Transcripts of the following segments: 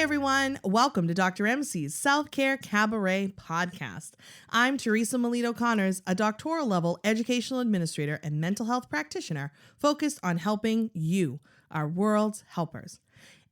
Hi, everyone. Welcome to Dr. MC's Self-Care Cabaret podcast. I'm Teresa Melito-Conners, a doctoral level educational administrator and mental health practitioner focused on helping you, our world's helpers.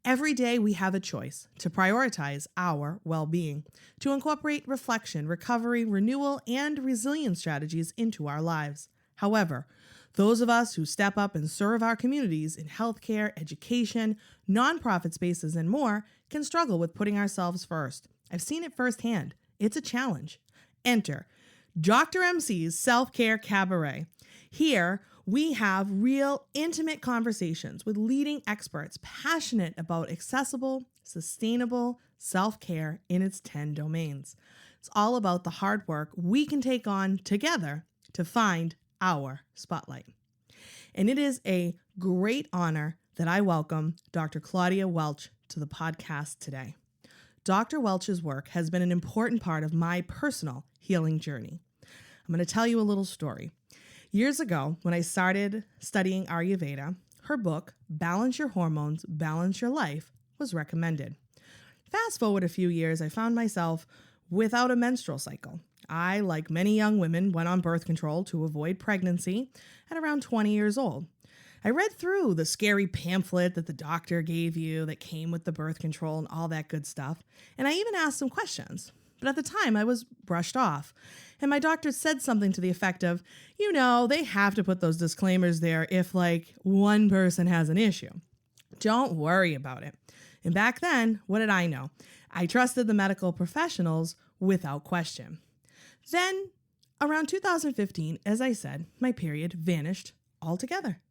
Every day we have a choice to prioritize our well-being, to incorporate reflection, recovery, renewal, and resilience strategies into our lives. However, those of us who step up and serve our communities in healthcare, education, nonprofit spaces, and more can struggle with putting ourselves first. I've seen it firsthand. It's a challenge. Enter Dr. MC's Self-Care Cabaret. Here, we have real, intimate conversations with leading experts passionate about accessible, sustainable self-care in its 10 domains. It's all about the hard work we can take on together to find our spotlight. And it is a great honor that I welcome Dr. Claudia Welch to the podcast today. Dr. Welch's work has been an important part of my personal healing journey. I'm going to tell you a little story. Years ago, when I started studying Ayurveda, her book, Balance Your Hormones, Balance Your Life, was recommended. Fast forward a few years, I found myself without a menstrual cycle. I, like many young women, went on birth control to avoid pregnancy at around 20 years old. I read through the scary pamphlet that the doctor gave you that came with the birth control and all that good stuff, and I even asked some questions. But at the time, I was brushed off, and my doctor said something to the effect of, they have to put those disclaimers there if, one person has an issue. Don't worry about it. And back then, what did I know? I trusted the medical professionals without question. Then, around 2015, as I said, my period vanished altogether.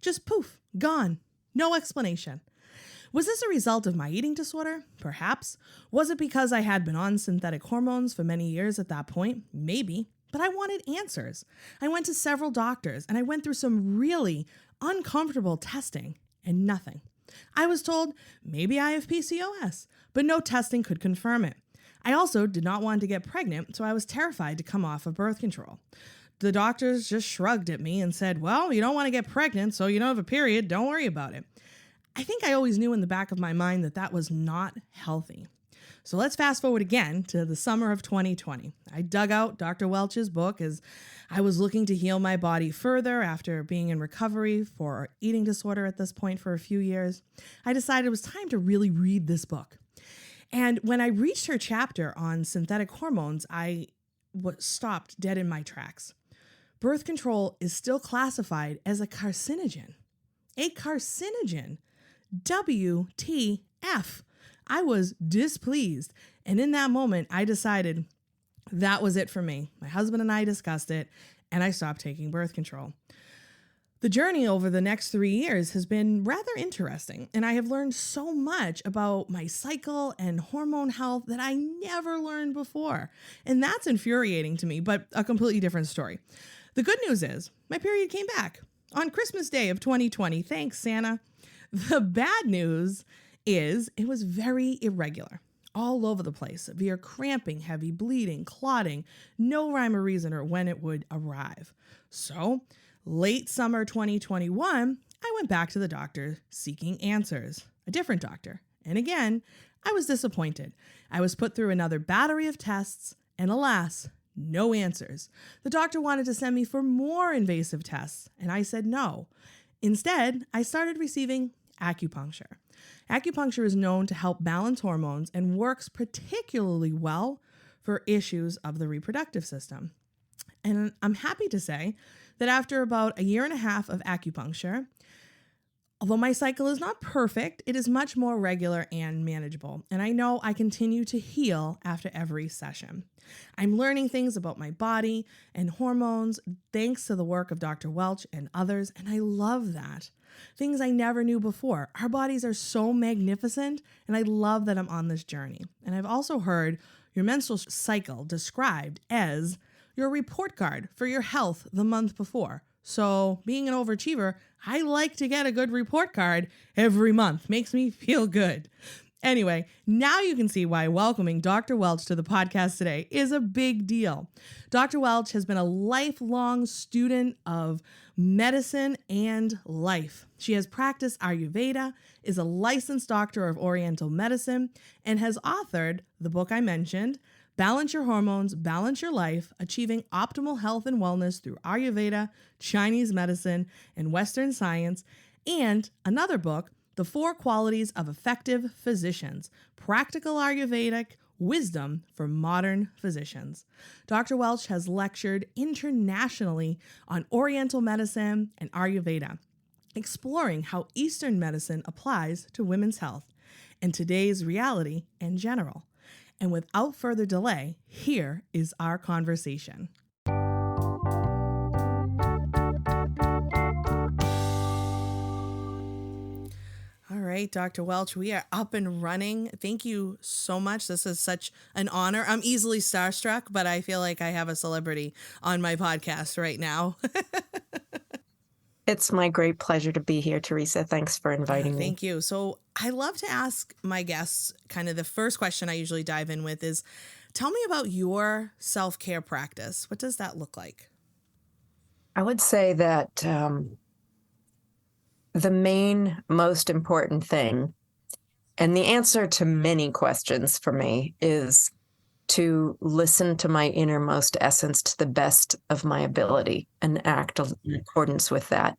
Just poof, gone. No explanation. Was this a result of my eating disorder? Perhaps. Was it because I had been on synthetic hormones for many years at that point? Maybe. But I wanted answers. I went to several doctors and I went through some really uncomfortable testing and nothing. I was told maybe I have PCOS, but no testing could confirm it. I also did not want to get pregnant, so I was terrified to come off of birth control. The doctors just shrugged at me and said, well, you don't want to get pregnant, so you don't have a period, don't worry about it. I think I always knew in the back of my mind that that was not healthy. So let's fast forward again to the summer of 2020. I dug out Dr. Welch's book as I was looking to heal my body further after being in recovery for eating disorder at this point for a few years. I decided it was time to really read this book. And when I reached her chapter on synthetic hormones, I stopped dead in my tracks. Birth control is still classified as a carcinogen. A carcinogen. WTF. I was displeased. And in that moment, I decided that was it for me. My husband and I discussed it, and I stopped taking birth control. The journey over the next 3 years has been rather interesting, and I have learned so much about my cycle and hormone health that I never learned before. And that's infuriating to me, but a completely different story. The good news is my period came back on Christmas Day of 2020. Thanks, Santa. The bad news is it was very irregular, all over the place. Severe cramping, heavy bleeding, clotting, no rhyme or reason or when it would arrive. So, late summer 2021, I went back to the doctor seeking answers, a different doctor. And again, I was disappointed. I was put through another battery of tests, and alas, no answers. The doctor wanted to send me for more invasive tests, and I said no. Instead, I started receiving acupuncture. Acupuncture is known to help balance hormones and works particularly well for issues of the reproductive system. And I'm happy to say that after about a year and a half of acupuncture, although my cycle is not perfect, it is much more regular and manageable. And I know I continue to heal after every session. I'm learning things about my body and hormones thanks to the work of Dr. Welch and others, and I love that. Things I never knew before. Our bodies are so magnificent, and I love that I'm on this journey. And I've also heard your menstrual cycle described as your report card for your health the month before. So being an overachiever, I like to get a good report card every month. Makes me feel good. Anyway, now you can see why welcoming Dr. Welch to the podcast today is a big deal. Dr. Welch has been a lifelong student of medicine and life. She has practiced Ayurveda, is a licensed doctor of Oriental medicine, and has authored the book I mentioned, Balance Your Hormones, Balance Your Life, Achieving Optimal Health and Wellness Through Ayurveda, Chinese Medicine, and Western Science, and another book, The 4 Qualities of Effective Physicians, Practical Ayurvedic Wisdom for Modern Physicians. Dr. Welch has lectured internationally on Oriental medicine and Ayurveda, exploring how Eastern medicine applies to women's health and today's reality in general. And without further delay, here is our conversation. All right, Dr. Welch, we are up and running. Thank you so much. This is such an honor. I'm easily starstruck, but I feel like I have a celebrity on my podcast right now. It's my great pleasure to be here, Teresa. Thanks for inviting me. Thank you. So I love to ask my guests, kind of the first question I usually dive in with is, tell me about your self-care practice. What does that look like? I would say that the main, most important thing, and the answer to many questions for me, is to listen to my innermost essence to the best of my ability and act in accordance with that.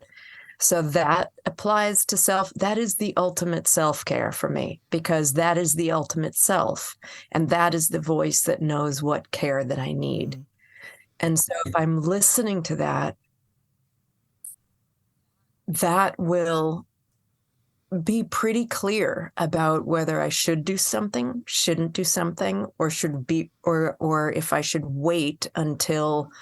So that applies to that is the ultimate self-care for me, because that is the ultimate self. And that is the voice that knows what care that I need. Mm-hmm. And so if I'm listening to that, that will be pretty clear about whether I should do something, shouldn't do something, or or if I should wait until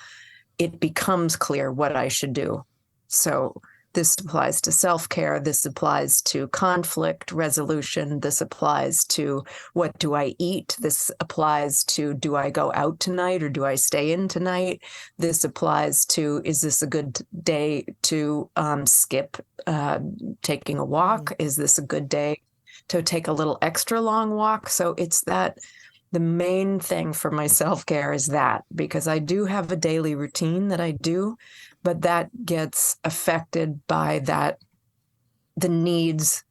it becomes clear what I should do. So this applies to self-care. This applies to conflict resolution. This applies to what do I eat? This applies to, do I go out tonight or do I stay in tonight? This applies to, is this a good day to skip taking a walk? Is this a good day to take a little extra long walk? So it's that the main thing for my self-care is that, because I do have a daily routine that I do, but that gets affected by the needs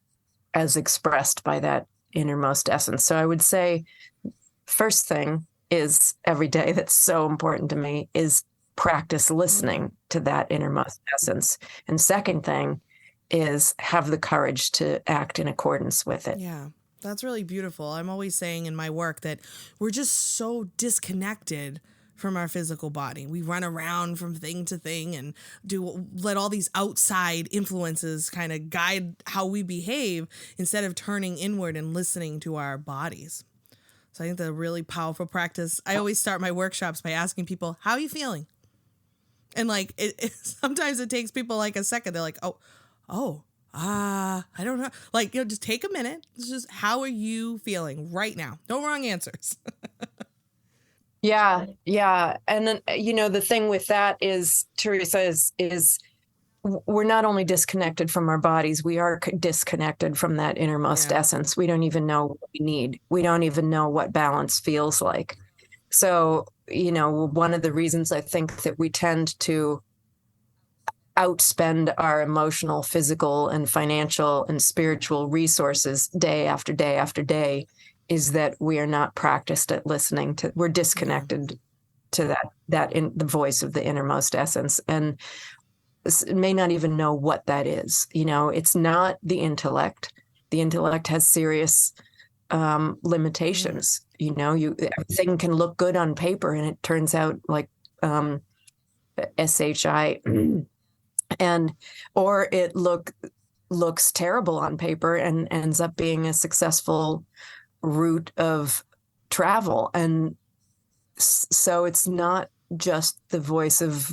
as expressed by that innermost essence. So I would say first thing is every day that's so important to me is practice listening to that innermost essence. And second thing is have the courage to act in accordance with it. Yeah. That's really beautiful. I'm always saying in my work that we're just so disconnected from our physical body. We run around from thing to thing and let all these outside influences kind of guide how we behave instead of turning inward and listening to our bodies. So I think that's a really powerful practice. I always start my workshops by asking people, how are you feeling? And like, sometimes it takes people like a second. They're like, I don't know. Like, just take a minute. It's just, how are you feeling right now? No wrong answers. Yeah. And then, the thing with that is, Teresa, is we're not only disconnected from our bodies, we are disconnected from that innermost essence. We don't even know what we need. We don't even know what balance feels like. So, one of the reasons I think that we tend to outspend our emotional, physical, and financial and spiritual resources day after day after day is that we are not practiced at listening to, we're disconnected to that in the voice of the innermost essence, and may not even know what that is. It's not the intellect. The intellect has serious limitations. Everything can look good on paper, and it turns out like SHI, or it looks terrible on paper and ends up being a successful route of travel. And so it's not just the voice of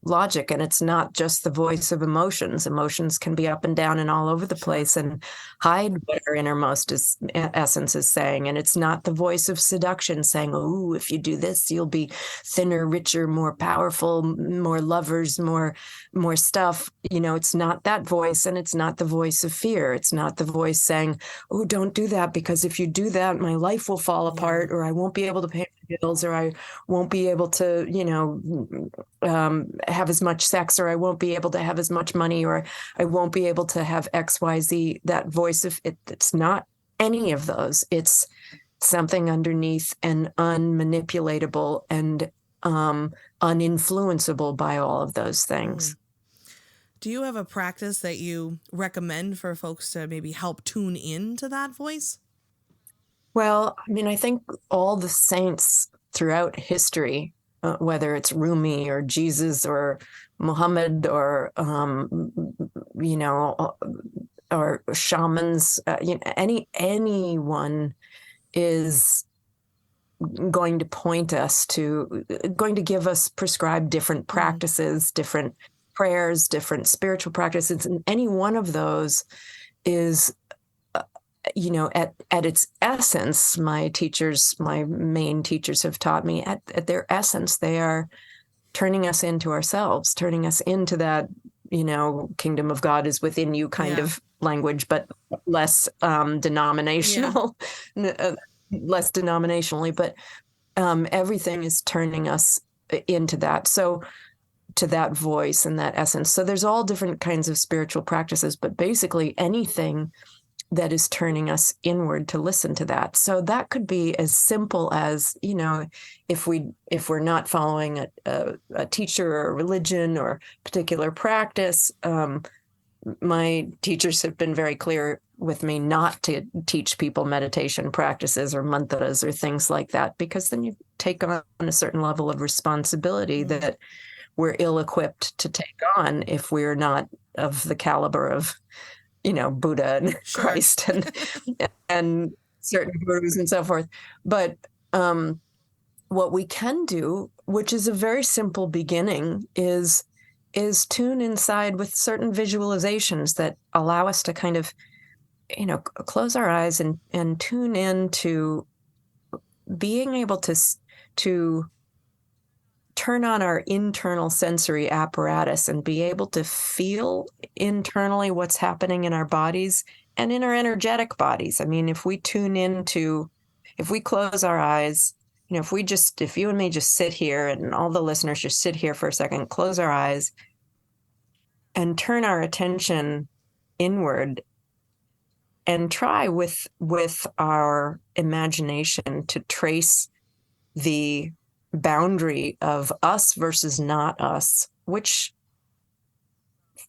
logic, and it's not just the voice of emotions. Emotions can be up and down and all over the place and hide what our innermost essence is saying. And it's not the voice of seduction saying, oh, if you do this, you'll be thinner, richer, more powerful, more lovers, more stuff. It's not that voice. And it's not the voice of fear. It's not the voice saying, oh, don't do that, because if you do that, my life will fall apart, or I won't be able to pay my bills, or I won't be able to, have as much sex, or I won't be able to have as much money, or I won't be able to have XYZ. That voice of it, it's not any of those. It's something underneath and unmanipulatable and uninfluenceable by all of those things. Do you have a practice that you recommend for folks to maybe help tune in to that voice? Well, I think all the saints throughout history, whether it's Rumi or Jesus or Muhammad or, or shamans, anyone is going to give us prescribed different practices, different prayers, different spiritual practices. And any one of those is, at its essence, my main teachers have taught me at their essence, they are turning us into ourselves, turning us into that, kingdom of God is within you kind of language, but less denominational, less denominationally, but everything is turning us into that. So to that voice and that essence. So there's all different kinds of spiritual practices, but basically anything that is turning us inward to listen to that. So that could be as simple as, if we're not following a teacher or a religion or particular practice, my teachers have been very clear with me not to teach people meditation practices or mantras or things like that, because then you take on a certain level of responsibility that we're ill-equipped to take on if we're not of the caliber of Buddha and Christ and certain gurus and so forth. But what we can do, which is a very simple beginning, is tune inside with certain visualizations that allow us to kind of, close our eyes and tune in to being able to turn on our internal sensory apparatus and be able to feel internally what's happening in our bodies and in our energetic bodies. If we if we close our eyes, if you and me just sit here, and all the listeners just sit here for a second, close our eyes and turn our attention inward and try with our imagination to trace the boundary of us versus not us, which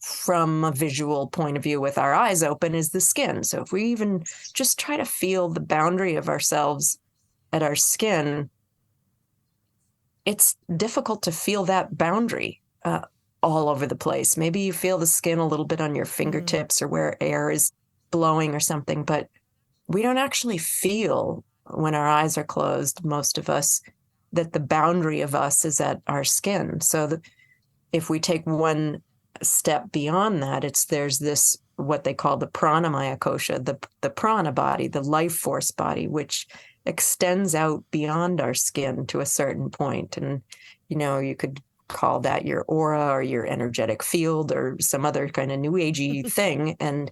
from a visual point of view with our eyes open is the skin. So if we even just try to feel the boundary of ourselves at our skin, it's difficult to feel that boundary all over the place. Maybe you feel the skin a little bit on your fingertips or where air is blowing or something, but we don't actually feel, when our eyes are closed, most of us, that the boundary of us is at our skin. So that if we take one step beyond that, there's this, what they call the pranamaya kosha, the prana body, the life force body, which extends out beyond our skin to a certain point. And, you could call that your aura or your energetic field or some other kind of new agey thing. And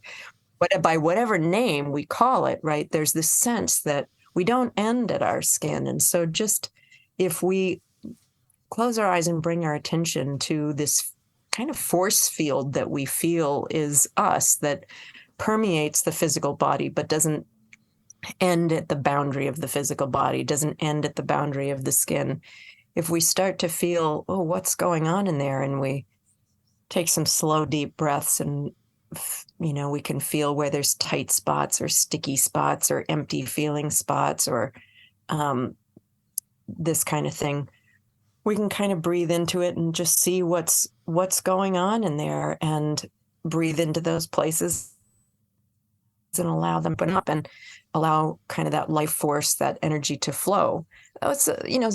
by whatever name we call it, right, there's this sense that we don't end at our skin. And so just if we close our eyes and bring our attention to this kind of force field that we feel is us, that permeates the physical body, but doesn't end at the boundary of the physical body, doesn't end at the boundary of the skin. If we start to feel, oh, what's going on in there? And we take some slow, deep breaths, and, we can feel where there's tight spots or sticky spots or empty feeling spots or this kind of thing. We can kind of breathe into it and just see what's going on in there, and breathe into those places and allow them to open up and allow kind of that life force, that energy to flow. It's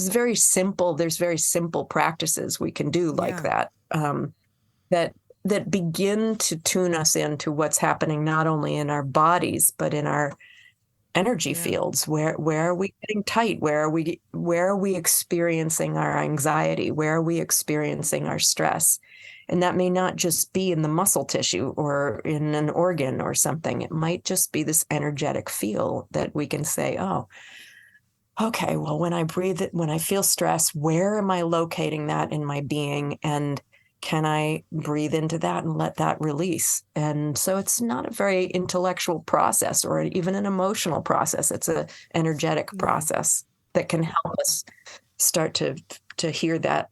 very simple. There's very simple practices we can do like that. that begin to tune us into what's happening not only in our bodies but in our energy fields. Where are we getting tight? Where are we experiencing our anxiety? Where are we experiencing our stress? And that may not just be in the muscle tissue or in an organ or something. It might just be this energetic feel that we can say, oh, okay, well, when I breathe it, when I feel stress, where am I locating that in my being? And can I breathe into that and let that release? And so it's not a very intellectual process or even an emotional process. It's an energetic process that can help us start to hear that,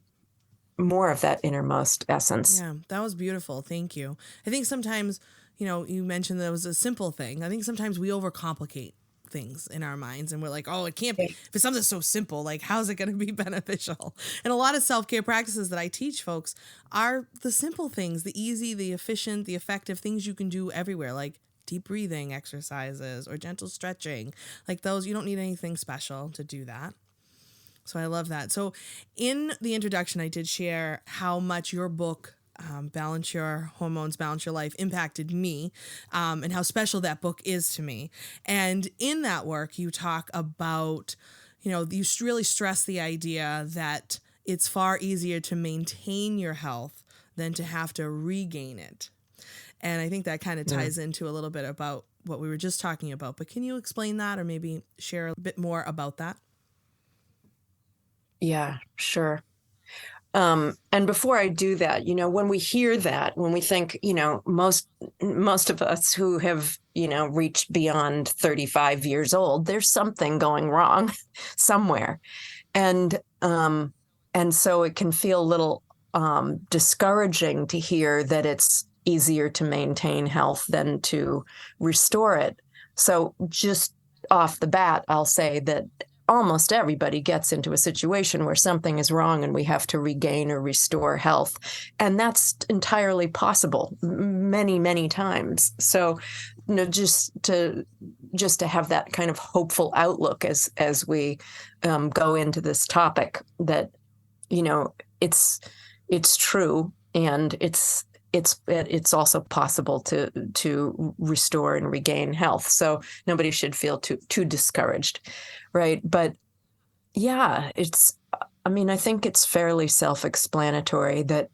more of that innermost essence. Yeah, that was beautiful. Thank you. I think sometimes, you mentioned that it was a simple thing. I think sometimes we overcomplicate things in our minds and we're like, oh, it can't be. If it's something so simple, like how's it going to be beneficial? And a lot of self-care practices that I teach folks are the simple things, the easy, the efficient, the effective things you can do everywhere, like deep breathing exercises or gentle stretching. Like those, you don't need anything special to do that. So I love that. So in the introduction, I did share how much your book, Balance Your Hormones, Balance Your Life, impacted me, and how special that book is to me. And in that work, you talk about, you really stress the idea that it's far easier to maintain your health than to have to regain it. And I think that kind of ties into a little bit about what we were just talking about. But can you explain that or maybe share a bit more about that? Yeah, sure. And before I do that, when we hear that, when we think, most of us who have, reached beyond 35 years old, there's something going wrong somewhere. And so it can feel a little discouraging to hear that it's easier to maintain health than to restore it. So just off the bat, I'll say that almost everybody gets into a situation where something is wrong and we have to regain or restore health. And that's entirely possible many, many times. So, just to have that kind of hopeful outlook as we go into this topic that, it's true and it's also possible to restore and regain health. So nobody should feel too discouraged. Right. But yeah, I think it's fairly self-explanatory that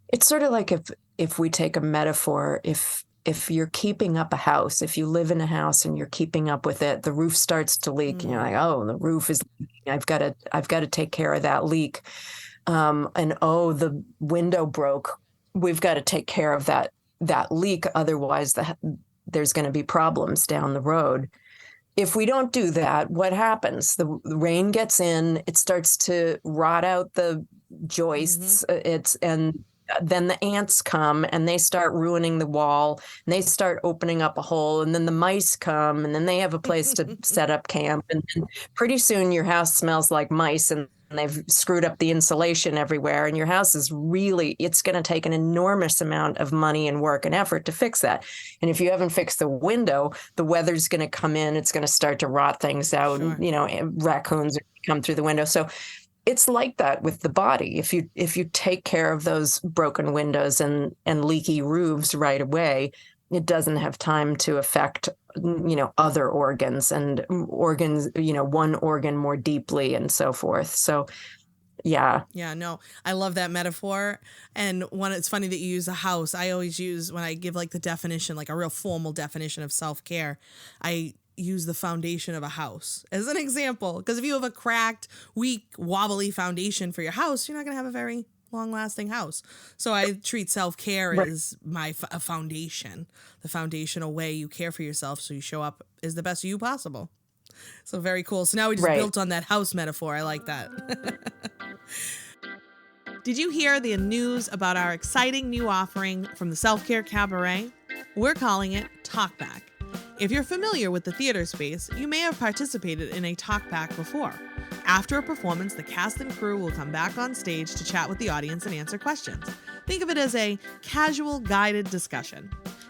it's sort of like if we take a metaphor, if you're keeping up a house, if you live in a house and you're keeping up with it, the roof starts to leak and you're like, oh, the roof is leaking. I've got to take care of that leak. And oh, the window broke. We've got to take care of that leak. Otherwise there's going to be problems down the road. If we don't do that, what happens? The rain gets in, it starts to rot out the joists, and then the ants come and they start ruining the wall and they start opening up a hole, and then the mice come and then they have a place to set up camp, and pretty soon your house smells like mice and they've screwed up the insulation everywhere, and your house is it's going to take an enormous amount of money and work and effort to fix that. And if you haven't fixed the window, the weather's going to come in, it's going to start to rot things out. Sure. And, raccoons come through the window. So it's like that with the body. If you take care of those broken windows and leaky roofs right away, it doesn't have time to affect other organs and one organ more deeply and so forth. So yeah. No, I love that metaphor. And it's funny that you use a house. I always use, when I give like the definition, like a real formal definition of self-care, I use the foundation of a house as an example. Because if you have a cracked, weak, wobbly foundation for your house, you're not going to have a very long-lasting house. So I treat self-care as a foundation, the foundational way you care for yourself so you show up as the best you possible. So very cool. So now we just built on that house metaphor. I like that. Did you hear the news about our exciting new offering from the Self-Care Cabaret? We're calling it Talkback. If you're familiar with the theater space, you may have participated in a talkback before. After a performance, the cast and crew will come back on stage to chat with the audience and answer questions. Think of it as a casual guided discussion.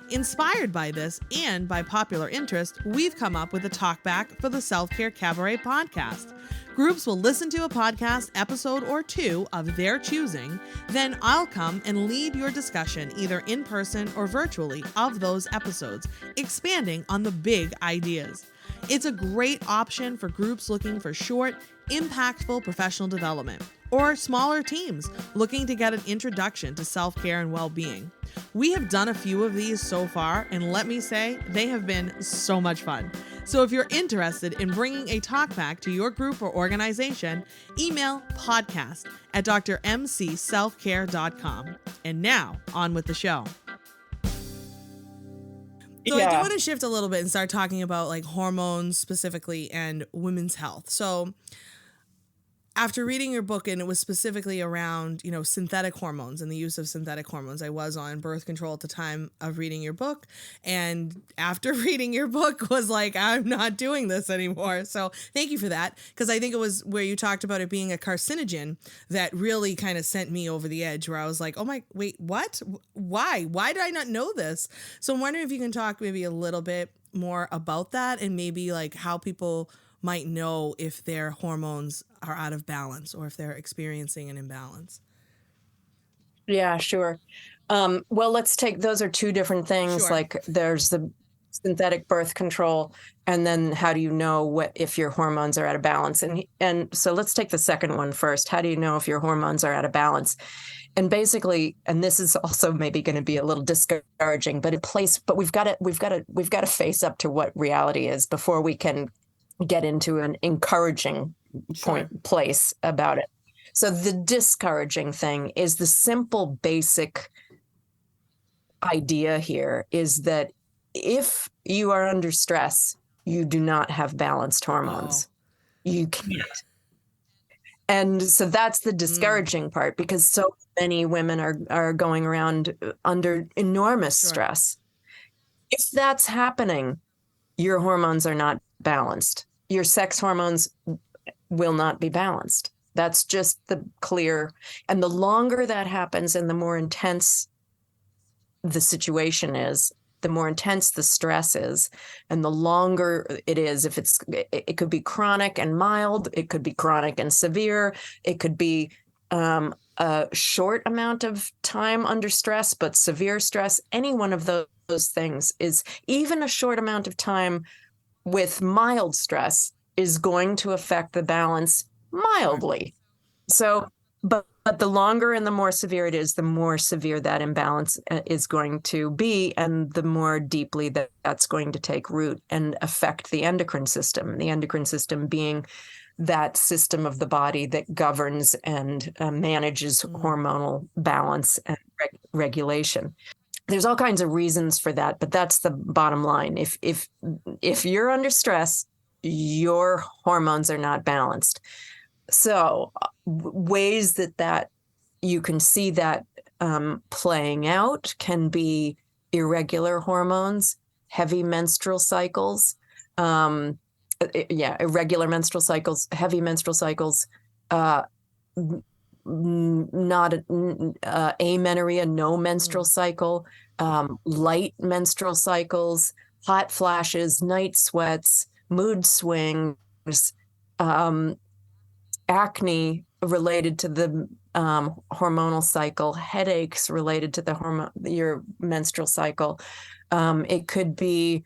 Inspired by this and by popular interest, we've come up with a talkback for the Self-Care Cabaret podcast. Groups will listen to a podcast episode or two of their choosing, then I'll come and lead your discussion either in person or virtually of those episodes, expanding on the big ideas. It's a great option for groups looking for short, impactful professional development, or smaller teams looking to get an introduction to self-care and well-being. We have done a few of these so far, and let me say, they have been so much fun. So if you're interested in bringing a talkback to your group or organization, email podcast@drmcselfcare.com. And now, on with the show. So I do want to shift a little bit and start talking about like hormones specifically and women's health. So after reading your book, and it was specifically around, synthetic hormones and the use of synthetic hormones. I was on birth control at the time of reading your book. And after reading your book was like, I'm not doing this anymore. So thank you for that. Because I think it was where you talked about it being a carcinogen that really kind of sent me over the edge, where I was like, oh my, wait, what? Why? Why did I not know this? So I'm wondering if you can talk maybe a little bit more about that, and maybe like how people might know if their hormones are out of balance or if they're experiencing an imbalance. Yeah, sure. Well, let's take, those are two different things. Sure. Like there's the synthetic birth control, and then how do you know if your hormones are out of balance? And so let's take the second one first. How do you know if your hormones are out of balance? And basically, and this is also maybe going to be a little discouraging, but we've got to face up to what reality is before we can get into an encouraging place about it. So the discouraging thing is the simple basic idea here is that if you are under stress, you do not have balanced hormones. You can't. And so that's the discouraging part, because so many women are going around under enormous stress. If that's happening, your hormones are not balanced. Your sex hormones will not be balanced. That's just the clear. And the longer that happens and the more intense the situation is, the more intense the stress is, and the longer it is, it could be chronic and mild, it could be chronic and severe, it could be a short amount of time under stress, but severe stress. Any one of those things is, even a short amount of time with mild stress is going to affect the balance mildly. So, but the longer and the more severe it is, the more severe that imbalance is going to be, and the more deeply that's going to take root and affect the endocrine system. The endocrine system being that system of the body that governs and manages hormonal balance and regulation. There's all kinds of reasons for that, but that's the bottom line. If you're under stress, your hormones are not balanced. So ways that you can see that playing out can be irregular hormones, heavy menstrual cycles, irregular menstrual cycles, heavy menstrual cycles, not amenorrhea, no menstrual cycle, light menstrual cycles, hot flashes, night sweats, mood swings, acne related to the hormonal cycle, headaches related to your menstrual cycle. It could be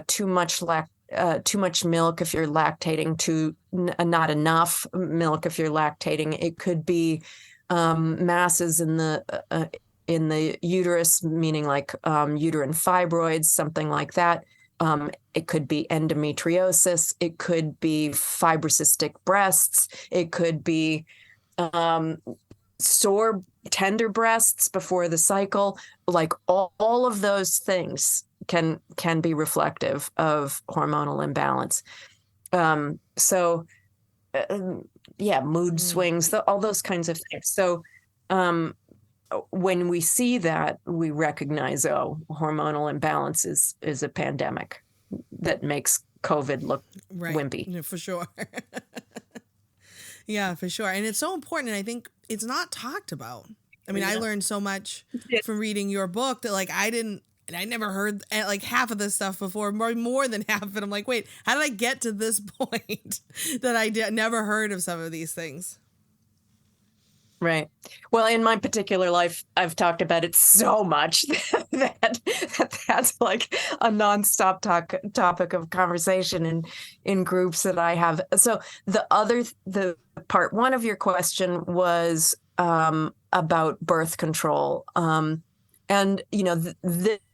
too much milk if you're lactating, not enough milk if you're lactating. It could be masses in the uterus, meaning like uterine fibroids, something like that. It could be endometriosis. It could be fibrocystic breasts. It could be sore, tender breasts before the cycle. Like all of those things can be reflective of hormonal imbalance. Mood swings, all those kinds of things. So when we see that, we recognize, hormonal imbalance is a pandemic that makes COVID look wimpy. Yeah, for sure. Yeah, for sure. And it's so important. And I think it's not talked about. I mean, I learned so much from reading your book that like I didn't And I never heard like half of this stuff before, more than half of it. I'm like, wait, how did I get to this point that I never heard of some of these things? Right. Well, in my particular life, I've talked about it so much that's like a nonstop topic of conversation in groups that I have. So the part one of your question was about birth control. And,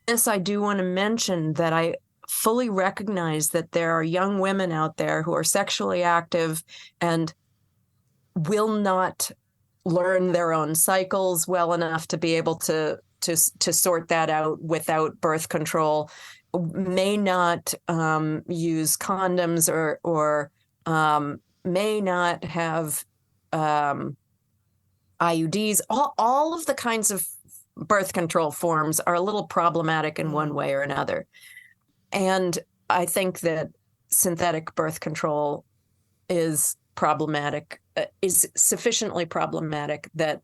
this I do want to mention that I fully recognize that there are young women out there who are sexually active and will not learn their own cycles well enough to be able to sort that out without birth control, may not use condoms or may not have IUDs. All of the kinds of birth control forms are a little problematic in one way or another. And I think that synthetic birth control is problematic, is sufficiently problematic that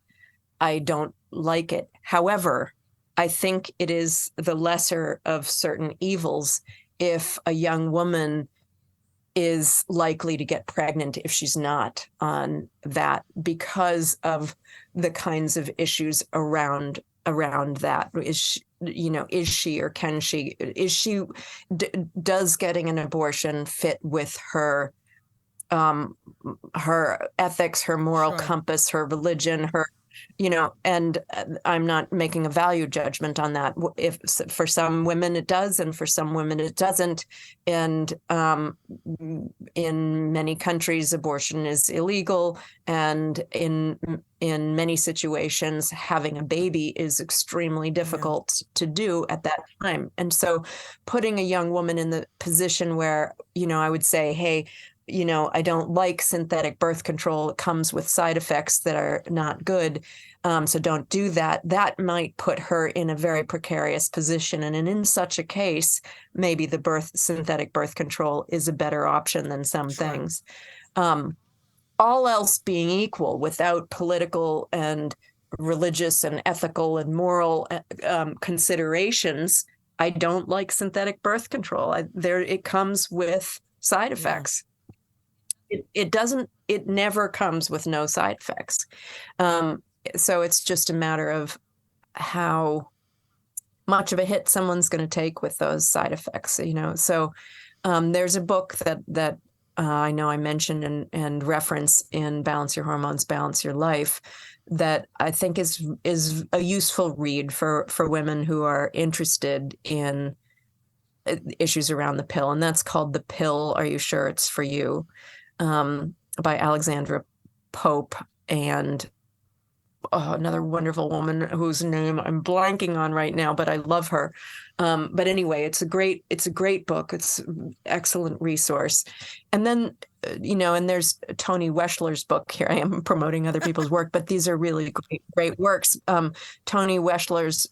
I don't like it. However, I think it is the lesser of certain evils if a young woman is likely to get pregnant if she's not on that, because of the kinds of issues around that. Does getting an abortion fit with her ethics, her moral compass, her religion, and I'm not making a value judgment on that. If for some women it does, and for some women it doesn't. And in many countries, abortion is illegal. And in many situations, having a baby is extremely difficult to do at that time. And so putting a young woman in the position where, I would say, hey, I don't like synthetic birth control. It comes with side effects that are not good. So don't do that. That might put her in a very precarious position. And in such a case, maybe the synthetic birth control is a better option than some things. All else being equal, without political and religious and ethical and moral considerations, I don't like synthetic birth control. It comes with side effects. It never comes with no side effects. So it's just a matter of how much of a hit someone's going to take with those side effects, So there's a book that I know I mentioned and reference in Balance Your Hormones, Balance Your Life, that I think is a useful read for women who are interested in issues around the pill. And that's called The Pill, Are You Sure It's For You? By Alexandra Pope and another wonderful woman whose name I'm blanking on right now, but I love her. But anyway, it's a great book. It's an excellent resource. And then, and there's Toni Weschler's book. Here I am promoting other people's work, but these are really great works. Toni Weschler's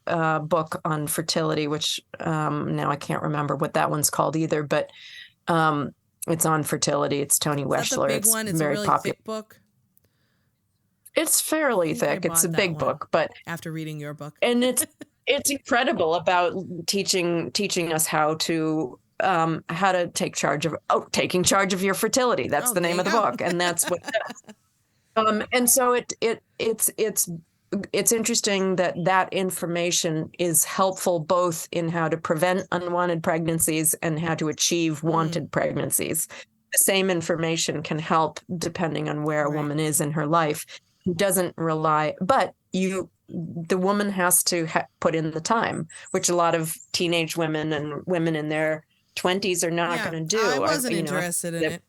book on fertility, which now I can't remember what that one's called either, but it's on fertility. It's Toni Weschler. Big one. It's very a really popular thick book. It's fairly thick. It's a big book, but after reading your book, and it's incredible about teaching us how to taking charge of your fertility. That's the name of the book, and that's what it does. And so it's interesting that information is helpful both in how to prevent unwanted pregnancies and how to achieve wanted pregnancies. The same information can help depending on where a woman is in her life. It doesn't rely, but the woman has to put in the time, which a lot of teenage women and women in their 20s are not going to do. I wasn't interested in it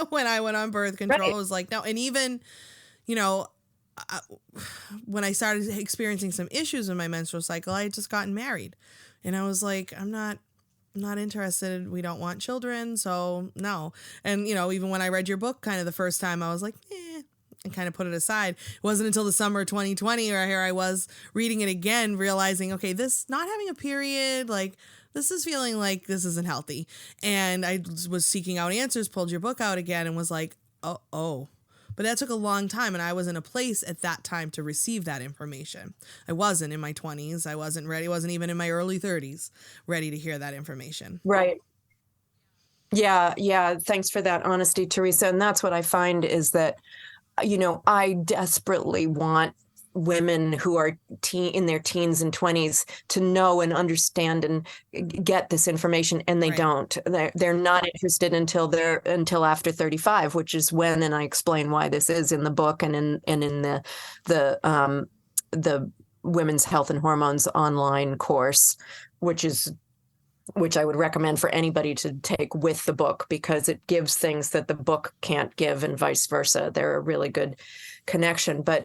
when I went on birth control. Right. It was like, no. And even, when I started experiencing some issues in my menstrual cycle, I had just gotten married, and I was like, I'm not interested. We don't want children. So no. And, even when I read your book kind of the first time, I was like, and kind of put it aside. It wasn't until the summer of 2020 where here I was reading it again, realizing, okay, this not having a period, like this is feeling like this isn't healthy. And I was seeking out answers, pulled your book out again and was like, oh, But that took a long time, and I was in a place at that time to receive that information. I wasn't in my 20s. I wasn't ready. I wasn't even in my early 30s ready to hear that information. Right. Yeah. Yeah. Thanks for that honesty, Teresa. And that's what I find is that, I desperately want women who are in their teens and 20s to know and understand and get this information, and they don't. They're not interested until after 35, which is when, and I explain why this is in the book and in the Women's Health and Hormones online course, which I would recommend for anybody to take with the book, because it gives things that the book can't give and vice versa. They're a really good connection. But,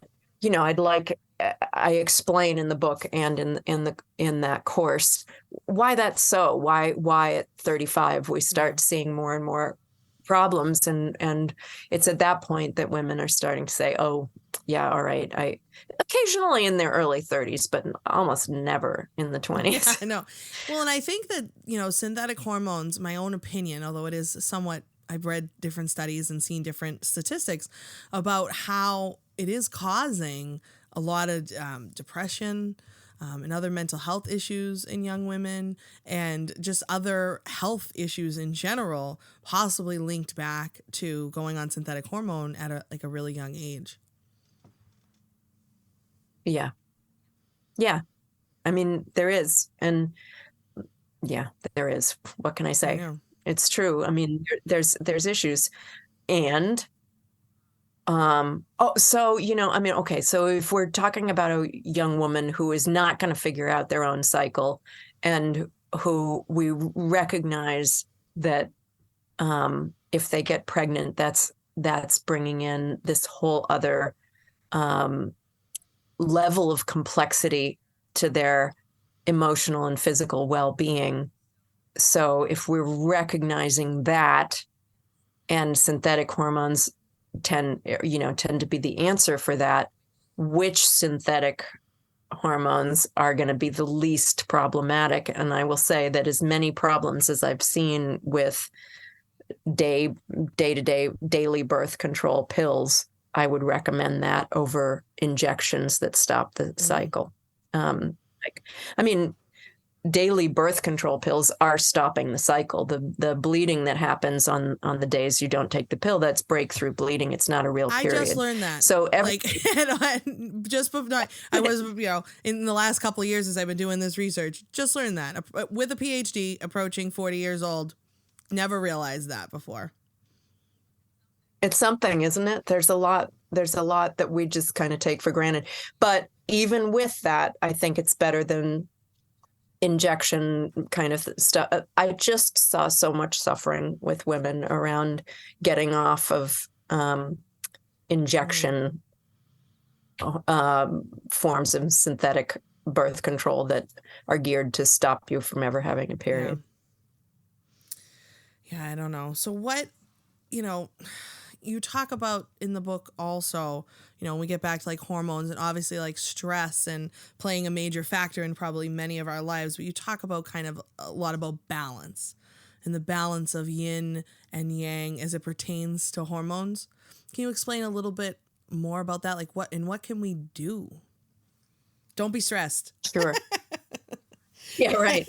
I explain in the book and in that course why that's so, why at 35 we start seeing more and more problems. And it's at that point that women are starting to say, oh, yeah, all right. I occasionally in their early 30s, but almost never in the 20s. Yeah, I know. Well, and I think that, synthetic hormones, my own opinion, although it is somewhat, I've read different studies and seen different statistics about how it is causing a lot of depression and other mental health issues in young women, and just other health issues in general, possibly linked back to going on synthetic hormone at a really young age. Yeah. Yeah. I mean, there is. And yeah, there is. What can I say? It's true. I mean, there's issues. And, so if we're talking about a young woman who is not going to figure out their own cycle, and who we recognize that, if they get pregnant, that's bringing in this whole other, level of complexity to their emotional and physical well-being. So if we're recognizing that, and synthetic hormones tend to be the answer for that, which synthetic hormones are going to be the least problematic? And I will say that as many problems as I've seen with day-to-day daily birth control pills, I would recommend that over injections that stop the cycle. Daily birth control pills are stopping the cycle. The bleeding that happens on the days you don't take the pill, that's breakthrough bleeding. It's not a real period. I just learned that. So I was, in the last couple of years as I've been doing this research, just learned that with a PhD, approaching 40 years old. Never realized that before. It's something, isn't it? There's a lot that we just kind of take for granted. But even with that, I think it's better than injection kind of stuff. I just saw so much suffering with women around getting off of injection forms of synthetic birth control that are geared to stop you from ever having a period. Yeah, I don't know. So what, you talk about in the book also, when we get back to like hormones and obviously like stress and playing a major factor in probably many of our lives, but you talk about kind of a lot about balance and the balance of yin and yang as it pertains to hormones. Can you explain a little bit more about that? Like what can we do? Don't be stressed. Sure. Yeah, right.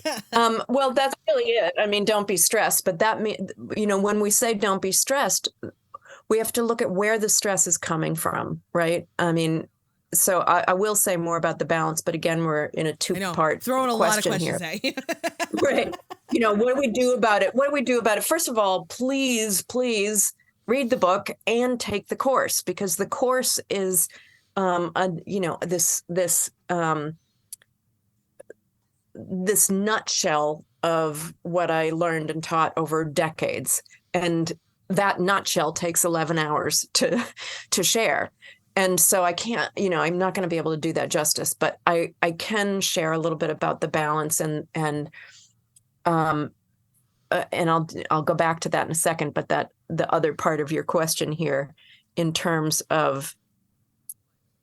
Well, that's really it. I mean, don't be stressed. But that means, when we say don't be stressed, we have to look at where the stress is coming from, right? I mean, so I will say more about the balance, but again, we're in a two-part throwing a lot of questions here. Right. What do we do about it? What do we do about it? First of all, please read the book and take the course, because the course is, this nutshell of what I learned and taught over decades. And that nutshell takes 11 hours to share. And so I can't, I'm not going to be able to do that justice, but I can share a little bit about the balance and I'll go back to that in a second, but that the other part of your question here in terms of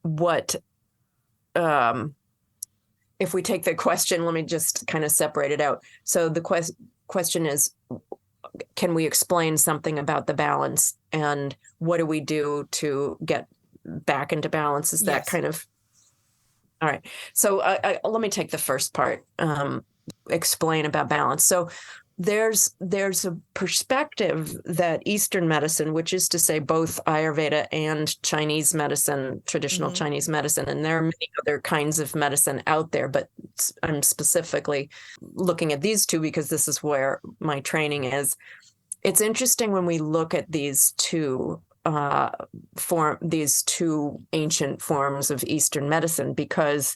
what, if we take the question, let me just kind of separate it out. So the question is, can we explain something about the balance, and what do we do to get back into balance? Is that kind of, all right. So let me take the first part, explain about balance. So there's a perspective that Eastern medicine, which is to say both Ayurveda and Chinese medicine, traditional Chinese medicine, and there are many other kinds of medicine out there, but I'm specifically looking at these two because this is where my training is. It's interesting when we look at these two ancient forms of Eastern medicine, because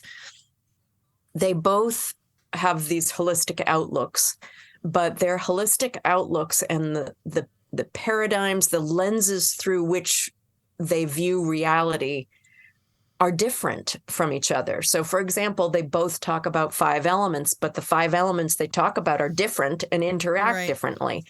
they both have these holistic outlooks, but their holistic outlooks and the paradigms, the lenses through which they view reality are different from each other. So, for example, they both talk about 5 elements, but the 5 elements they talk about are different and interact differently.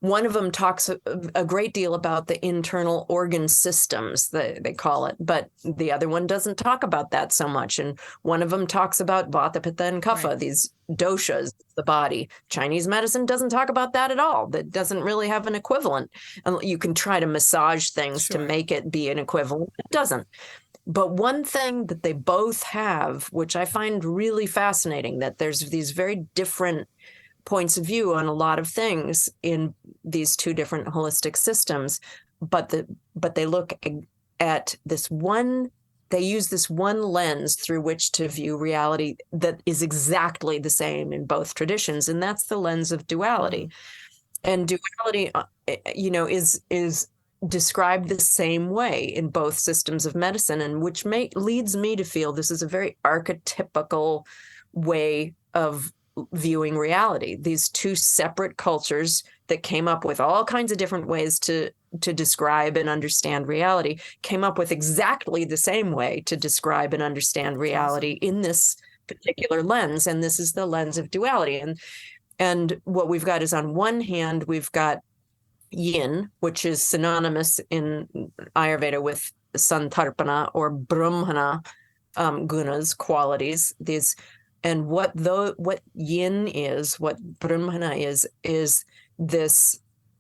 One of them talks a great deal about the internal organ systems, they call it, but the other one doesn't talk about that so much. And one of them talks about Vata, Pitta, and Kapha, these doshas, the body. Chinese medicine doesn't talk about that at all. That doesn't really have an equivalent. And you can try to massage things to make it be an equivalent. It doesn't. But one thing that they both have, which I find really fascinating, that there's these very different points of view on a lot of things in these two different holistic systems, but they look at this one, they use this one lens through which to view reality that is exactly the same in both traditions, and that's the lens of duality. And duality, is described the same way in both systems of medicine, and which leads me to feel this is a very archetypical way of viewing reality. These two separate cultures that came up with all kinds of different ways to describe and understand reality came up with exactly the same way to describe and understand reality in this particular lens, and this is the lens of duality. And what we've got is, on one hand, we've got yin, which is synonymous in Ayurveda with santarpana or brahmana gunas, qualities. These, and what yin is, what brahmana is this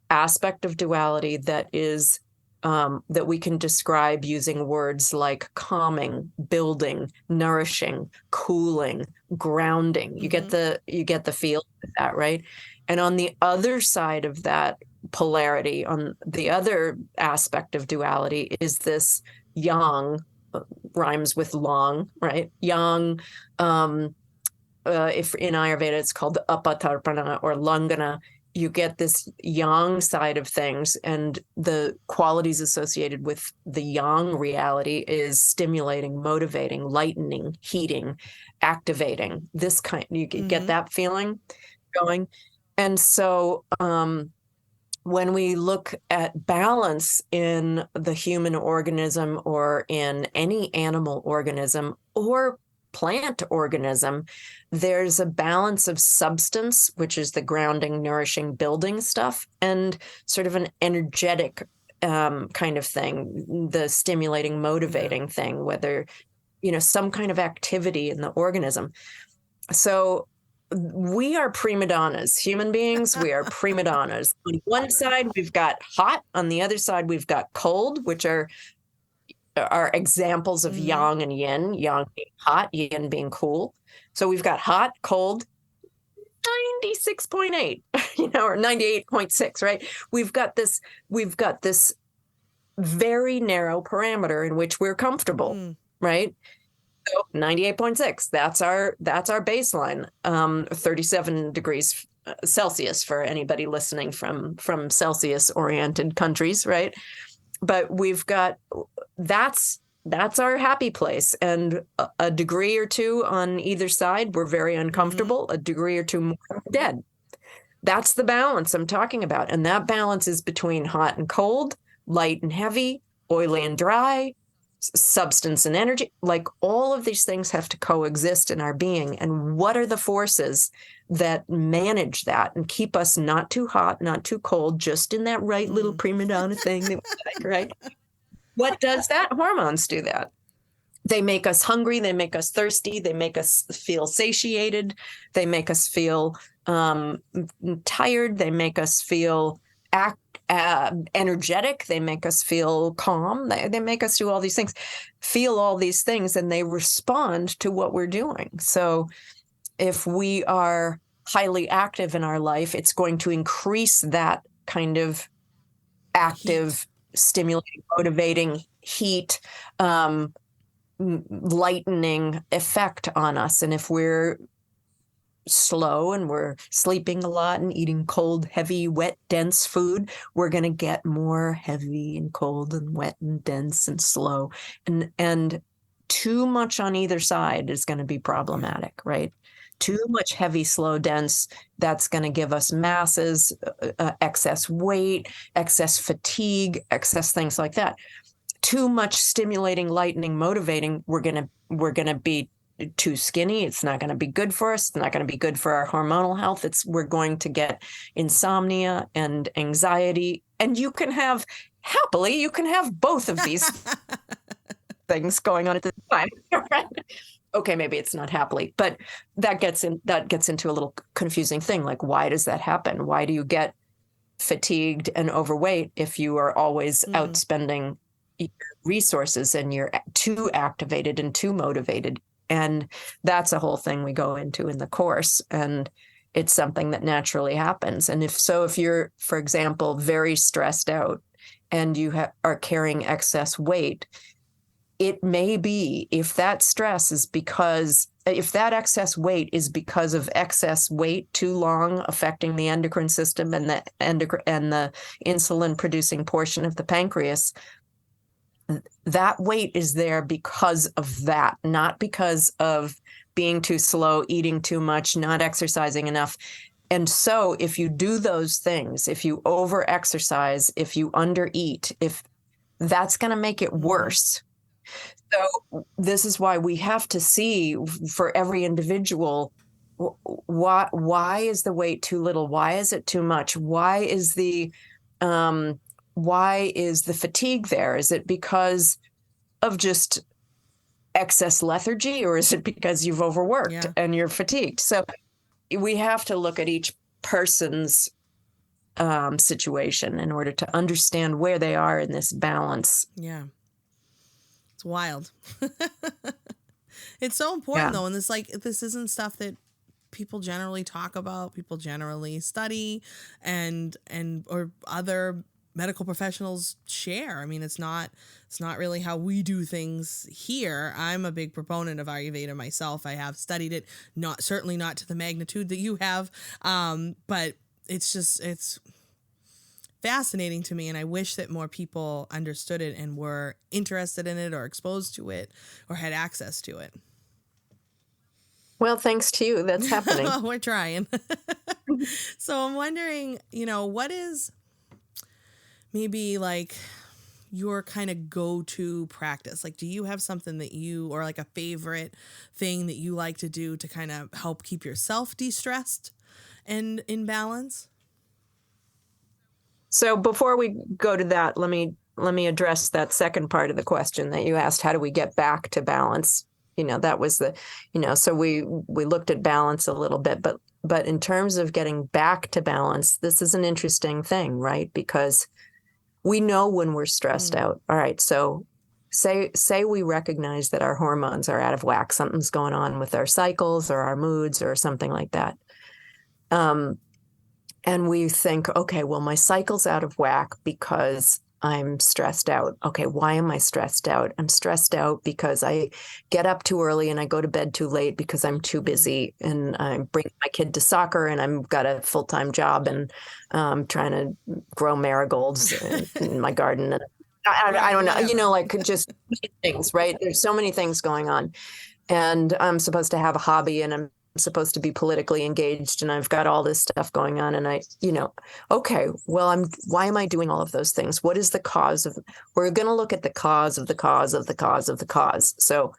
aspect of duality that is that we can describe using words like calming, building, nourishing, cooling, grounding. You get the feel of that, right? And on the other side of that polarity, on the other aspect of duality, is this yang, rhymes with long, right? Yang, if in Ayurveda it's called apatarpana or langana. You get this yang side of things, and the qualities associated with the yang reality is stimulating, motivating, lightening, heating, activating. This kind, you get that feeling going. And so when we look at balance in the human organism, or in any animal organism or plant organism, there's a balance of substance, which is the grounding, nourishing, building stuff, and sort of an energetic kind of thing, the stimulating, motivating thing, whether, some kind of activity in the organism. So we are prima donnas, human beings. We are prima donnas. On one side, we've got hot. On the other side, we've got cold, which are examples of yang and yin, yang being hot, yin being cool. So we've got hot, cold, 96.8, or 98.6, right? We've got this very narrow parameter in which we're comfortable, right? So 98.6, that's our baseline, 37 degrees Celsius for anybody listening from Celsius-oriented countries, right? But we've got, that's our happy place. And a degree or two on either side, we're very uncomfortable. A degree or two more, dead. That's the balance I'm talking about. And that balance is between hot and cold, light and heavy, oily and dry, substance and energy. Like, all of these things have to coexist in our being. And what are the forces that manage that and keep us not too hot, not too cold, just in that right little prima donna thing that we like, right? What does that? Hormones do that. They make us hungry. They make us thirsty. They make us feel satiated. They make us feel tired. They make us feel energetic. They make us feel calm. They make us do all these things, feel all these things, and they respond to what we're doing. So if we are highly active in our life, it's going to increase that kind of active, stimulating, motivating heat, lightening effect on us. And if we're slow and we're sleeping a lot and eating cold, heavy, wet, dense food, we're going to get more heavy and cold and wet and dense and slow. And too much on either side is going to be problematic, right? Too much heavy, slow, dense, that's going to give us masses, excess weight, excess fatigue, excess things like that. Too much stimulating, lightening, motivating, we're going to be too skinny. It's not going to be good for us. It's not going to be good for our hormonal health. We're going to get insomnia and anxiety. And you can have both of these things going on at the time. Right? Okay, maybe it's not happily, but that gets into a little confusing thing. Like, why does that happen? Why do you get fatigued and overweight if you are always outspending resources and you're too activated and too motivated? And that's a whole thing we go into in the course. And it's something that naturally happens. And if you're, for example, very stressed out and you are carrying excess weight, it may be, if that excess weight is because of excess weight too long affecting the endocrine system and the insulin producing portion of the pancreas, that weight is there because of that, not because of being too slow, eating too much, not exercising enough. And so if you do those things, if you over-exercise, if you undereat, if that's going to make it worse. So this is why we have to see for every individual, why is the weight too little? Why is it too much? Why is the fatigue there? Is it because of just excess lethargy, or is it because you've overworked and you're fatigued? So we have to look at each person's situation in order to understand where they are in this balance. Yeah. It's wild. It's so important though. And this isn't stuff that people generally talk about, people generally study or other medical professionals share. I mean, it's not really how we do things here. I'm a big proponent of Ayurveda myself. I have studied it, certainly not to the magnitude that you have. But it's fascinating to me. And I wish that more people understood it and were interested in it or exposed to it or had access to it. Well, thanks to you. That's happening. We're trying. So I'm wondering, what is maybe like your kind of go-to practice? Like, do you have something or like a favorite thing that you like to do to kind of help keep yourself de-stressed and in balance? So before we go to that, let me address that second part of the question that you asked. How do we get back to balance? That was so we looked at balance a little bit, but in terms of getting back to balance, this is an interesting thing, right? Because we know when we're stressed out. All right. So say we recognize that our hormones are out of whack. Something's going on with our cycles or our moods or something like that. And we think, okay, well, my cycle's out of whack because I'm stressed out. Okay, why am I stressed out? I'm stressed out because I get up too early and I go to bed too late because I'm too busy, and I bring my kid to soccer and I've got a full-time job and trying to grow marigolds in my garden. And I don't know, like just things, right? There's so many things going on, and I'm supposed to have a hobby and I'm supposed to be politically engaged and I've got all this stuff going on, and okay, well, why am I doing all of those things? What is the cause of? We're going to look at the cause of the cause of the cause of the cause. So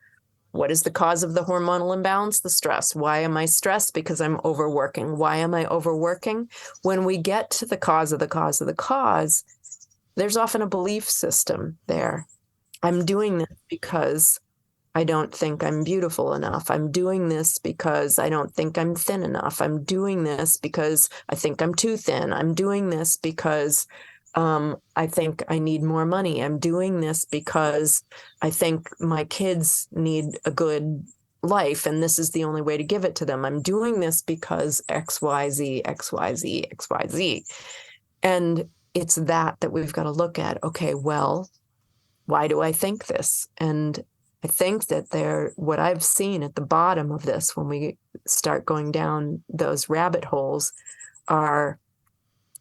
what is the cause of the hormonal imbalance? The stress. Why am I stressed? Because I'm overworking. Why am I overworking? When we get to the cause of the cause of the cause, there's often a belief system there. I'm doing this because I don't think I'm beautiful enough. I'm doing this because I don't think I'm thin enough. I'm doing this because I think I'm too thin. I'm doing this because I think I need more money. I'm doing this because I think my kids need a good life and this is the only way to give it to them. I'm doing this because XYZ, XYZ, XYZ. And it's that we've got to look at. Okay, well, why do I think this? And I think that what I've seen at the bottom of this when we start going down those rabbit holes are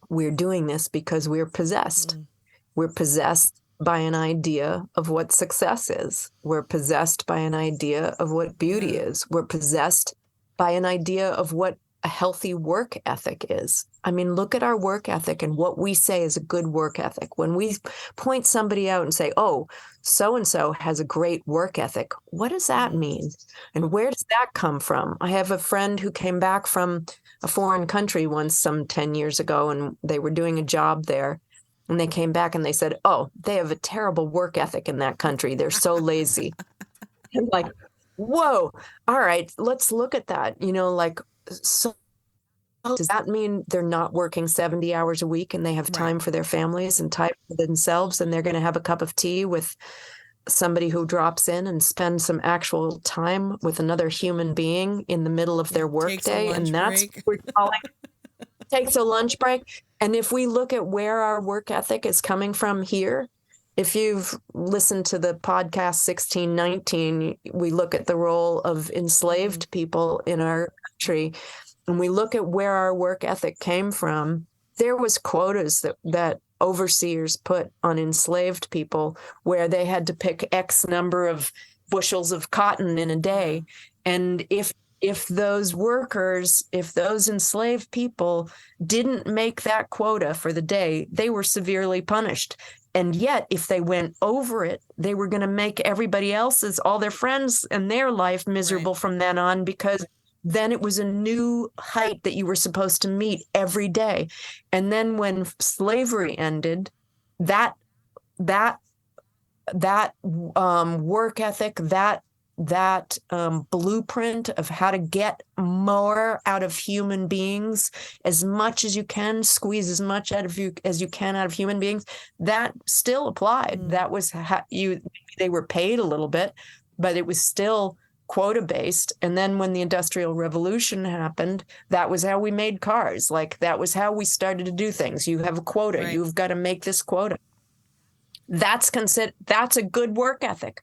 we're doing this because we're possessed. We're possessed by an idea of what success is. We're possessed by an idea of what beauty is. We're possessed by an idea of what a healthy work ethic is. I mean, look at our work ethic and what we say is a good work ethic. When we point somebody out and say, oh, so-and-so has a great work ethic, what does that mean? And where does that come from? I have a friend who came back from a foreign country once some 10 years ago, and they were doing a job there. And they came back and they said, oh, they have a terrible work ethic in that country. They're so lazy. And like, whoa, all right, let's look at that. So does that mean they're not working 70 hours a week and they have time for their families and time for themselves, and they're going to have a cup of tea with somebody who drops in and spend some actual time with another human being in the middle of their workday? And that's what we're calling takes a lunch break. And if we look at where our work ethic is coming from here, if you've listened to the podcast 1619, we look at the role of enslaved people in our country, and we look at where our work ethic came from. There was quotas that overseers put on enslaved people where they had to pick X number of bushels of cotton in a day. And if those workers, if those enslaved people didn't make that quota for the day, they were severely punished. And yet, if they went over it, they were going to make everybody else's, all their friends and their life miserable from then on, because then it was a new height that you were supposed to meet every day. And then when slavery ended, that work ethic, that blueprint of how to get more out of human beings, as much as you can, squeeze as much out of you as you can out of human beings, that still applied. That was how they were paid a little bit, but it was still quota based. And then when the Industrial Revolution happened, that was how we made cars. Like, that was how we started to do things. You have a quota. You've got to make this quota. That's a good work ethic.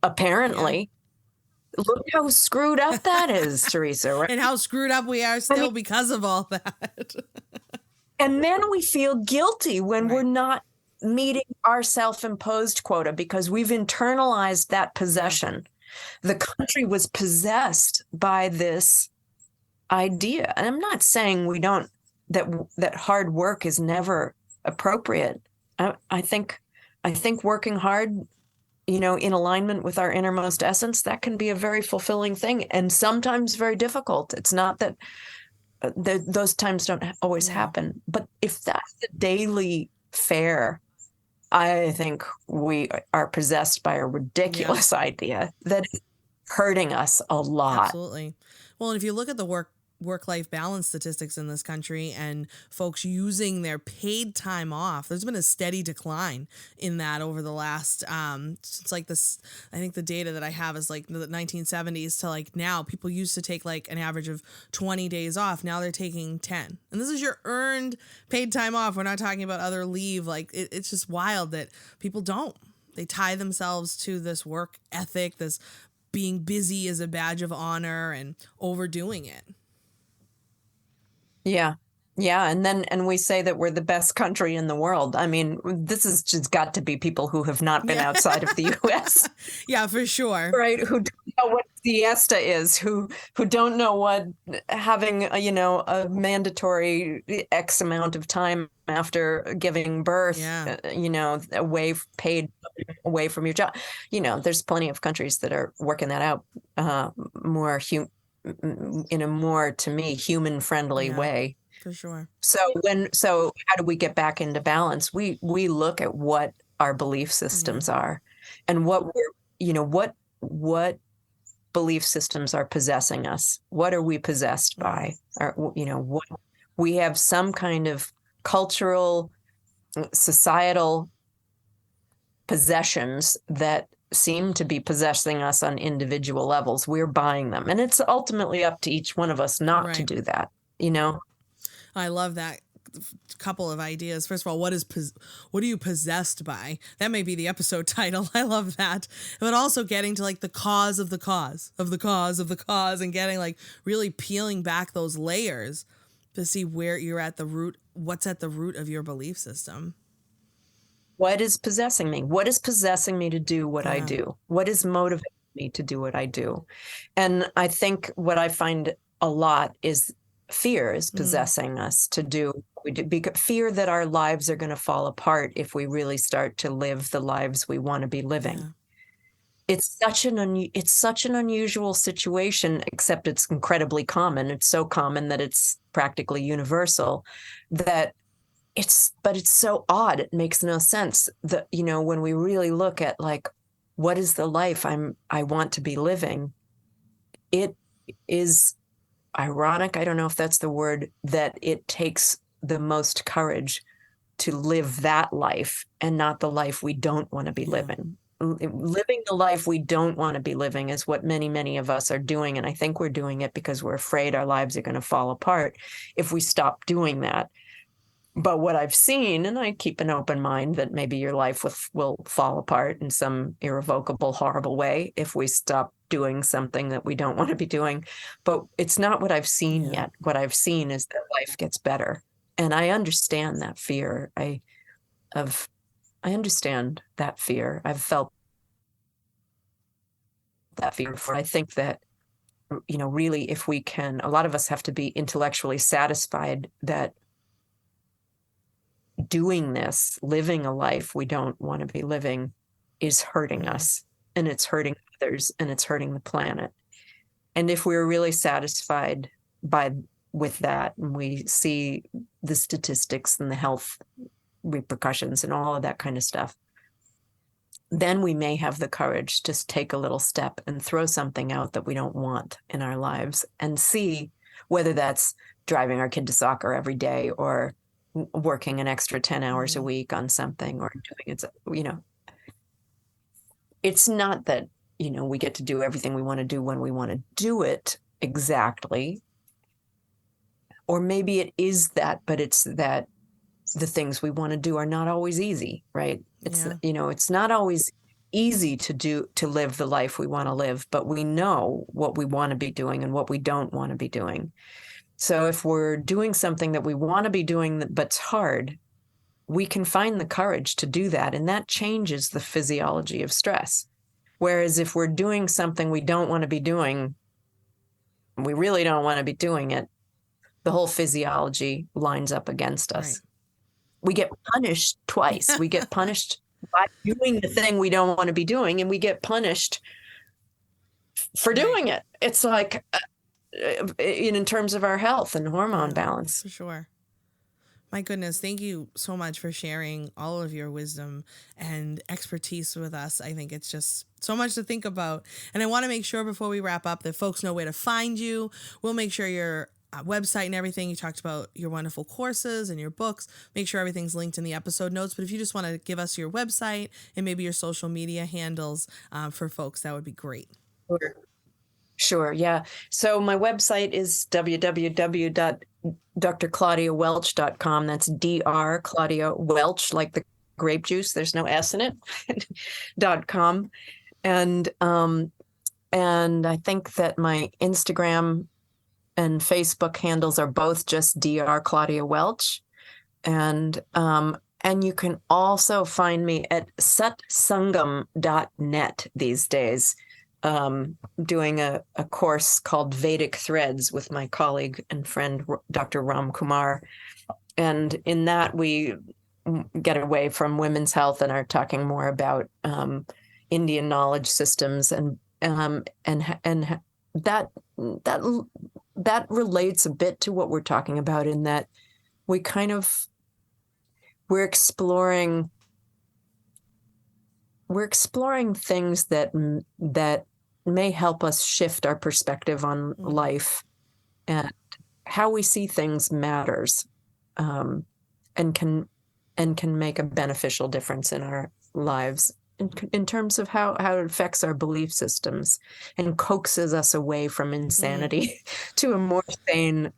Apparently. Look how screwed up that is, Teresa. Right? And how screwed up we are still because of all that. And then we feel guilty when we're not meeting our self-imposed quota because we've internalized that possession. The country was possessed by this idea. And I'm not saying that hard work is never appropriate. I think working hard, in alignment with our innermost essence, that can be a very fulfilling thing and sometimes very difficult. It's not that those times don't always happen, but if that's the daily fare, I think we are possessed by a ridiculous idea that is hurting us a lot. Absolutely. Well, and if you look at the work-life balance statistics in this country and folks using their paid time off, there's been a steady decline in that over the last since like this. I think the data that I have is like the 1970s to like now. People used to take like an average of 20 days off. Now they're taking 10, and this is your earned paid time off. We're not talking about other leave. Like it's just wild that people don't. They tie themselves to this work ethic, this being busy as a badge of honor, and overdoing it. Yeah. Yeah. And we say that we're the best country in the world. I mean, this has just got to be people who have not been outside of the US. Yeah, for sure. Right. Who don't know what siesta is, who don't know what having, a mandatory X amount of time after giving birth, paid away from your job. There's plenty of countries that are working that out in a more, to me, human-friendly way. For sure. So how do we get back into balance? We look at what our belief systems are and what what belief systems are possessing us. What are we possessed by? Or, what we have some kind of cultural, societal possessions that seem to be possessing us on individual levels. We're buying them. And it's ultimately up to each one of us not to do that, I love that. Couple of ideas. First of all, what are you possessed by? That may be the episode title. I love that. But also getting to like the cause of the cause of the cause of the cause, and getting like really peeling back those layers to see where you're at the root, what's at the root of your belief system. What is possessing me? What is possessing me to do what I do? What is motivating me to do what I do? And I think what I find a lot is fear is possessing us to do what we do, because fear that our lives are going to fall apart if we really start to live the lives we want to be living. Yeah. It's such an unusual situation, except it's incredibly common. It's so common that it's practically universal. But it's so odd. It makes no sense that, when we really look at like, what is the life I want to be living? It is ironic, I don't know if that's the word, that it takes the most courage to live that life and not the life we don't want to be living. Living the life we don't want to be living is what many, many of us are doing. And I think we're doing it because we're afraid our lives are going to fall apart if we stop doing that. But what I've seen, and I keep an open mind that maybe your life will fall apart in some irrevocable, horrible way if we stop doing something that we don't want to be doing. But it's not what I've seen yet. What I've seen is that life gets better. And I understand that fear. I understand that fear. I've felt that fear before. I think that, really, if we can, a lot of us have to be intellectually satisfied that doing this, living a life we don't want to be living, is hurting us, and it's hurting others, and it's hurting the planet. And if we're really satisfied with that, and we see the statistics and the health repercussions and all of that kind of stuff, then we may have the courage to take a little step and throw something out that we don't want in our lives, and see whether that's driving our kid to soccer every day, or working an extra 10 hours a week on something, or doing it, it's not that, we get to do everything we want to do when we want to do it exactly. Or maybe it is that, but it's that the things we want to do are not always easy, right? It's, it's not always easy to live the life we want to live, but we know what we want to be doing and what we don't want to be doing. So if we're doing something that we want to be doing but's hard, we can find the courage to do that, and that changes the physiology of stress. Whereas if we're doing something we don't want to be doing, we really don't want to be doing it, the whole physiology lines up against us. Right. We get punished twice. We get punished by doing the thing we don't want to be doing, and we get punished for doing it. It's like... in terms of our health and hormone balance. For sure. My goodness, thank you so much for sharing all of your wisdom and expertise with us. I think it's just so much to think about. And I want to make sure before we wrap up that folks know where to find you. We'll make sure your website and everything. You talked about your wonderful courses and your books. Make sure everything's linked in the episode notes. But if you just want to give us your website and maybe your social media handles for folks, that would be great. Sure. Yeah. So my website is www.drclaudiawelch.com. That's Dr. Claudia Welch, like the grape juice. There's no S in it. .com. And I think that my Instagram and Facebook handles are both just Dr. Claudia Welch. And you can also find me at satsangam.net these days. Doing a course called Vedic Threads with my colleague and friend, Dr. Ram Kumar. And in that, we get away from women's health and are talking more about Indian knowledge systems. And that relates a bit to what we're talking about, in that we're exploring we're exploring things that may help us shift our perspective on life, and how we see things matters, and can make a beneficial difference in our lives in terms of how it affects our belief systems and coaxes us away from insanity to a more sane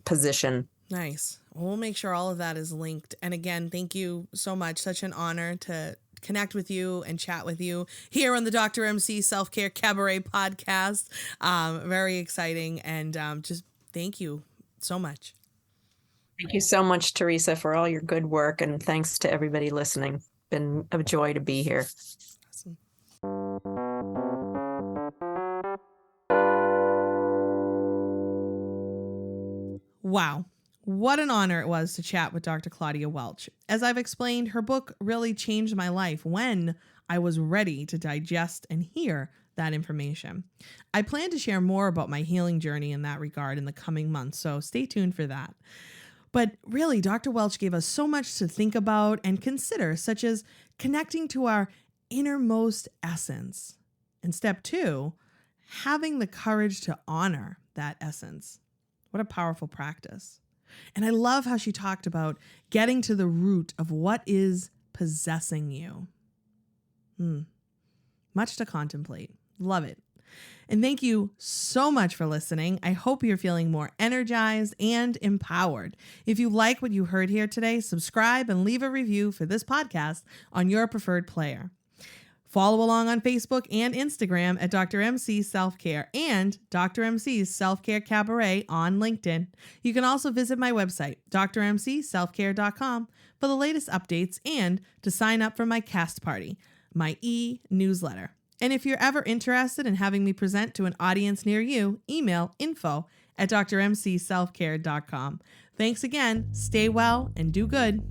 position. Nice. We'll make sure all of that is linked. And again, thank you so much. Such an honor to connect with you and chat with you here on the Dr. MC Self-Care Cabaret podcast. Very exciting. And just thank you so much. Thank you so much, Teresa, for all your good work. And thanks to everybody listening. Been a joy to be here. Awesome. Wow. What an honor it was to chat with Dr. Claudia Welch. As I've explained, her book really changed my life when I was ready to digest and hear that information. I plan to share more about my healing journey in that regard in the coming months, so stay tuned for that. But really, Dr. Welch gave us so much to think about and consider, such as connecting to our innermost essence. And step 2, having the courage to honor that essence. What a powerful practice. And I love how she talked about getting to the root of what is possessing you. Much to contemplate. Love it. And thank you so much for listening. I hope you're feeling more energized and empowered. If you like what you heard here today, subscribe and leave a review for this podcast on your preferred player. Follow along on Facebook and Instagram at Dr. MC Self-Care and Dr. MC's Self-Care Cabaret on LinkedIn. You can also visit my website, drmcselfcare.com, for the latest updates and to sign up for my cast party, my e-newsletter. And if you're ever interested in having me present to an audience near you, email info@drmcselfcare.com. Thanks again, stay well, and do good.